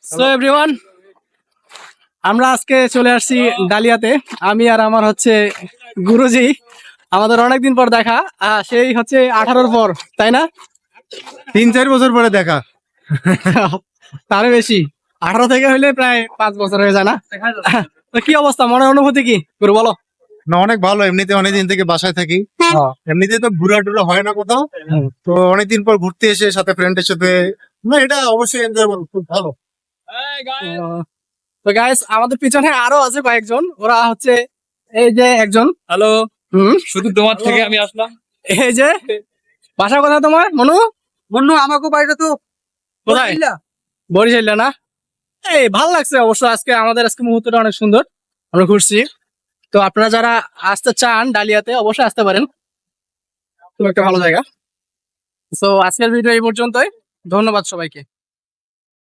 So everyone, আমরা আজকে চলে আসছি ডালিয়াতে। আমি আর আমার হচ্ছে গুরুজি, আমাদের অনেকদিন পর দেখা। সেই হচ্ছে 18-র পর, তাই না? 3-4 বছর পরে দেখা। তারও বেশি, 18 থেকে হইলে প্রায় 5 বছর হয়ে যায় না? তো কি অবস্থা, মনের অনুভূতি কি গুরু বলো? না, অনেক ভালো। এমনিতে অনেকদিন থেকে বাসায় থাকি, এমনিতে তো ঘোরা টুরা হয় না কোথাও। তো অনেকদিন পর ঘুরতে এসে সাথে ফ্রেন্ডের সাথে, না এটা অবশ্যই এনজয়েবল, খুব ভালো। তো গাইস, আমাদের পিছনে আরো আছে কয়েকজন। ওরা হচ্ছে এই যে একজন, হ্যালো, হুম, শুধু তোমার থেকে আমি আসলাম। এই যে বাসা কোথায় তোমার মনু? বন্ধু আমাকে বাড়িটা তো কোথায়? বরিশাল না? এই ভালো লাগছে অবশ্য। আজকে মুহূর্তটা অনেক সুন্দর, আমরা ঘুরছি। তো আপনারা যারা আসতে চান ডালিয়াতে, অবশ্যই আসতে পারেন, খুব একটা ভালো জায়গা। তো আজকের ভিডিও এই পর্যন্তই। ধন্যবাদ সবাইকে।